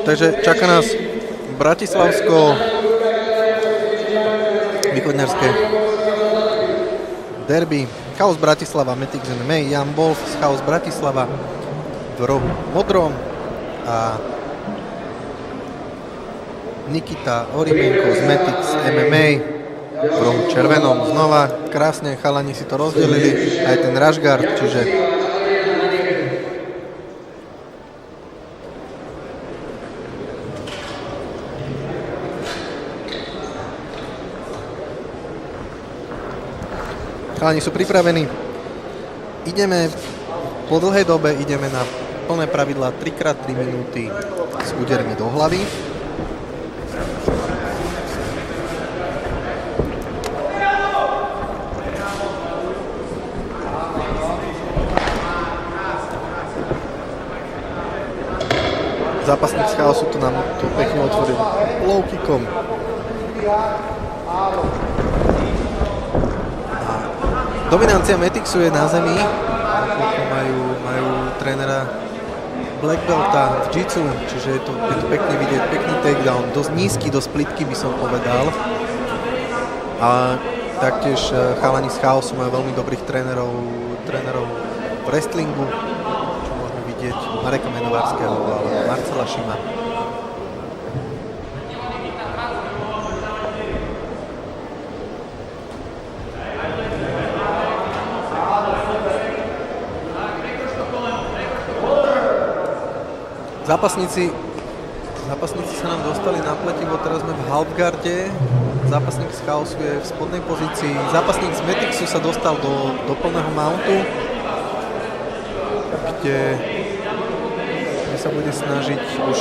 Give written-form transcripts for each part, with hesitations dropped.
Takže čaká nás bratislavsko východňarské derby. Chaos Bratislava, Metix MMA, Jan Wolf z Chaos Bratislava v rohu modrom a Nikita Orimenko z Metix MMA v rohu červenom. Znova krásne chalani si to rozdelili, aj ten Rashguard, čiže chalani sú pripravení. Ideme po dlhej dobe, ideme na plné pravidlá 3x3 minúty s údermi do hlavy. Zápasník z Chaosu to nám tu pekne otvoril low kickom. Dominancia Metixu je na zemi, majú trénera Black Belta v Jitsu, čiže je to pekne vidieť, pekný takedown, dosť nízky, dosť plitky by som povedal. A taktiež chalani z Chaosu majú veľmi dobrých trénerov v wrestlingu, čo môžeme vidieť Mareka Menovárskeho alebo Marcela Šima. Zápasníci sa nám dostali na pletivo, teraz sme v halfgarde, zápasník z Chaosu je v spodnej pozícii, zápasník z Metixu sa dostal do plného mountu, kde sa bude snažiť, už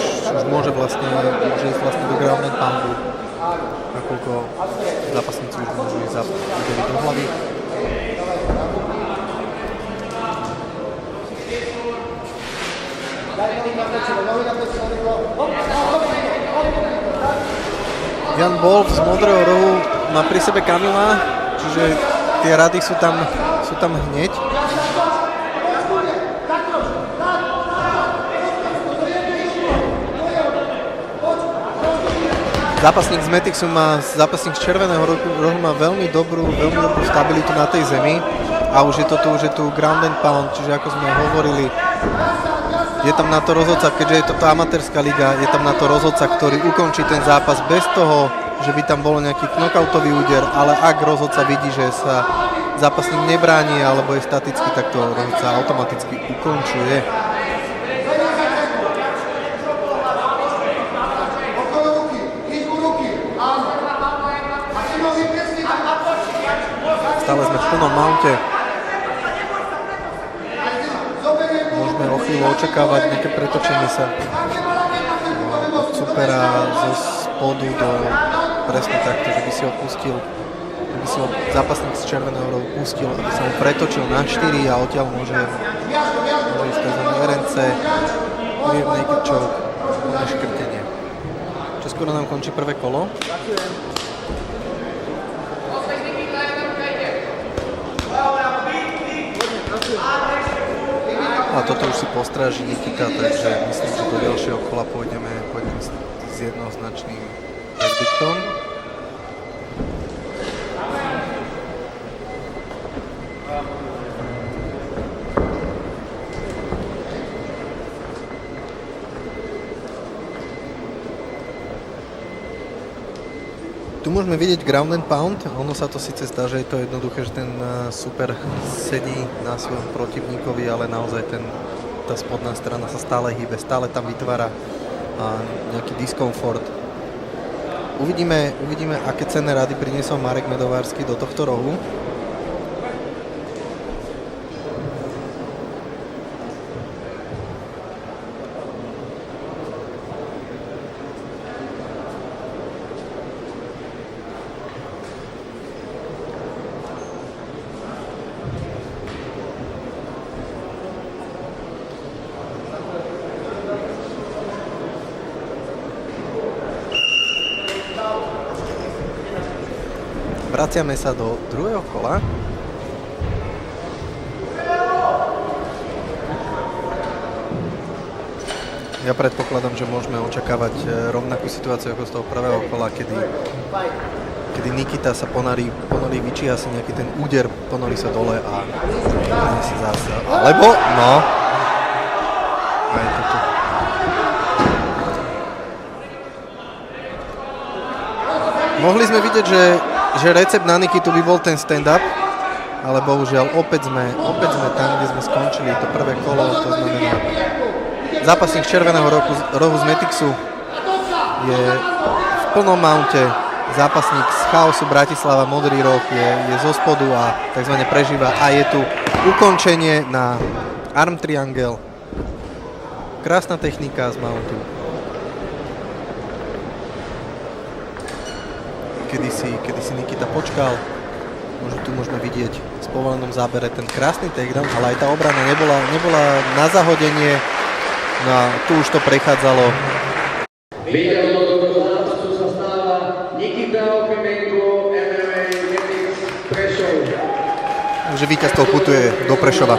môže ísť vlastne do ground and poundu, nakoľko zápasníci už môžu ísť udeliť do hlavy. Jan Wolf z modrého rohu má pri sebe Kamila, čiže tie rady sú tam hneď. Zápasník z Metixu zápasník z červeného rohu má veľmi dobrú stabilitu na tej zemi a už je tu ground and pound, čiže ako sme hovorili, je tam na to rozhodca, keďže je toto amatérska liga, je tam na to rozhodca, ktorý ukončí ten zápas bez toho, že by tam bol nejaký knockoutový úder, ale ak rozhodca vidí, že sa zápasník nebráni alebo je statický, tak to rozhodca automaticky ukončuje. Stále sme v plnom mounte. O chvíľu očakávať nejaké pretočenie sa od supera zo spodu do presne takto, že by si ho zápasník z červeného rohu pustil, aby sa mu pretočil na 4 a odtiaľ môže ísť tzv. RNC, rear naked choke, neškrtenie. Čo skoro nám končí prvé kolo. A toto už si postráži Nikita, takže myslím, že do ďalšieho kola pôjdeme s jednoznačným verdiktom. Tu môžeme vidieť ground and pound, ono sa to síce zdá, že je to jednoduché, že ten super sedí na svojom protivníkovi, ale naozaj tá spodná strana sa stále hýbe, stále tam vytvára nejaký diskomfort. Uvidíme, aké cenné rady priniesol Marek Medovársky do tohto rohu. Vraciame sa do druhého kola. Ja predpokladám, že môžeme očakávať rovnakú situáciu ako z toho prvého kola, kedy Nikita sa ponorí, vyčíha si nejaký ten úder, ponorí sa dole a si zase. Alebo, no. A je to tu. Mohli sme vidieť, že recept na Nikitu by bol ten stand-up, ale bohužiaľ opäť sme tam, kde sme skončili to prvé kolo, to znamená zápasník z červeného rohu z Metixu je v plnom mounte, zápasník z Chaosu Bratislava, modrý roh je zo spodu a takzvané prežíva a je tu ukončenie na arm triangle. Krásna technika z mountu. Kedy si Nikita počkal, tu môžeme vidieť v povolenom zábere ten krásny takedown, ale aj tá obrana nebola na zahodenie. No a tu už to prechádzalo. Víťazom tohto zápasu sa stáva Nikita Opimenko, MMA Metix Prešov. Takže víťazstvo putuje do Prešova.